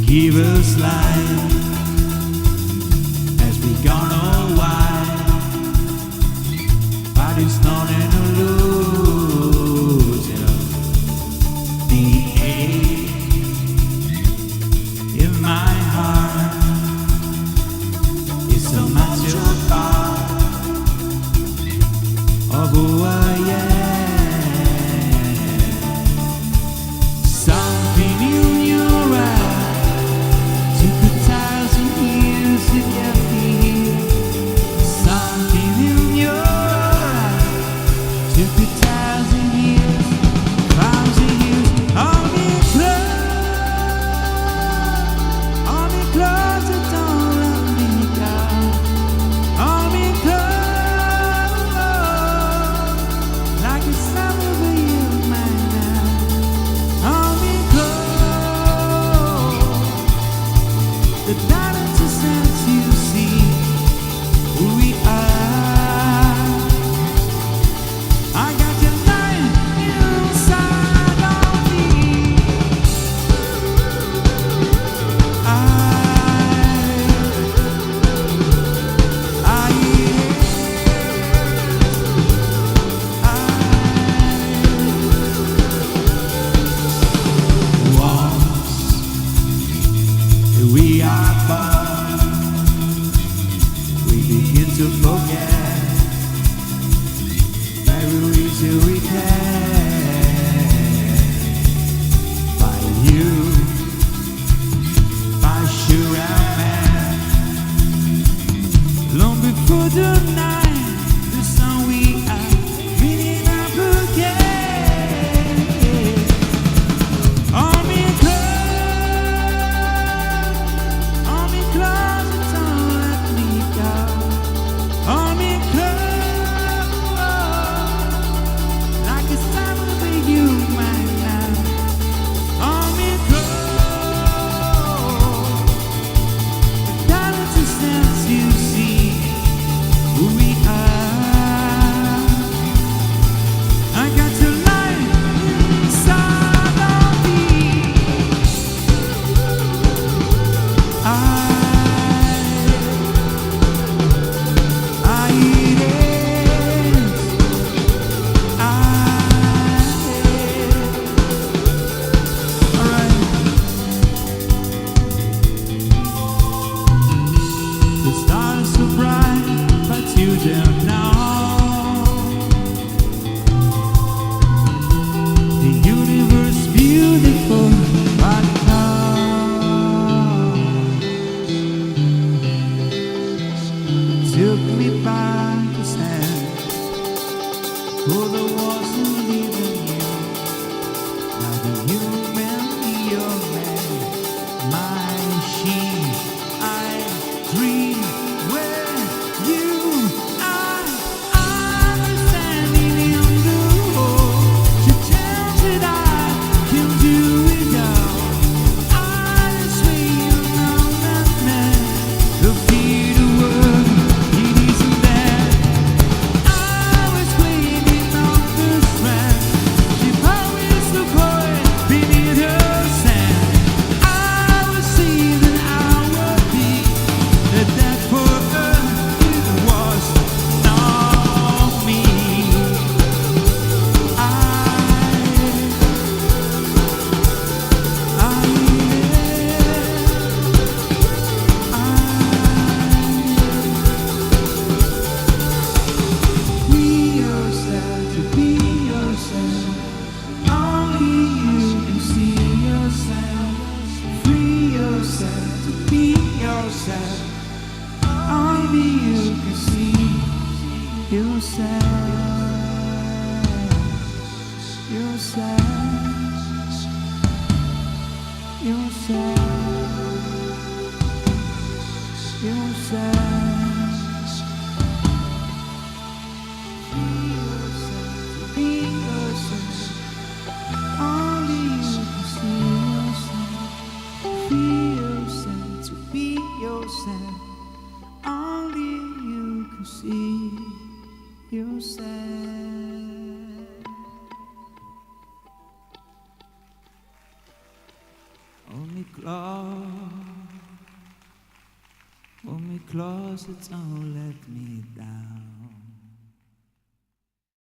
give us life as we gone all wide, but it's not an illusion. The ache in my heart is so much a part of who I am. Something in your eyes took 1,000 years to get me here. Something in your eyes took 1,000 years, 1,000 years. Hold me close, don't let me go. Hold me close, like a summer with you, my now. Hold me close, the darkness is sense you see who we are. I got your light inside of me. Once we are born, we begin to forget very easy we can. By you, by sure man, long before the night, the sun we are meeting up again. Hold me close, don't let me go. Hold me close, like a summer with you, my love. Hold me close, the darkness is sense you see who we are. I got your light inside of me. The stars so bright, but you don't know. The universe beautiful, but took me back to stand for the wasn't even you. Now the human, your man, my she, I dream where you are. I'm standing in the hole to tell that I can do it all. I swear you know that man, the fear the world, it isn't there. I was waiting on the strand. She always the boy beneath her sand. I was seeing that I would be that for her it was not me. Be yourself, to be yourself. Only you can see yourself. Free yourself, to be yourself. Only you can see yourself. Yourself. Yourself. Yourself. Be yourself. Only you can see yourself. Free yourself to be yourself. Only you can see yourself. Hold me close. closet, don't let me down.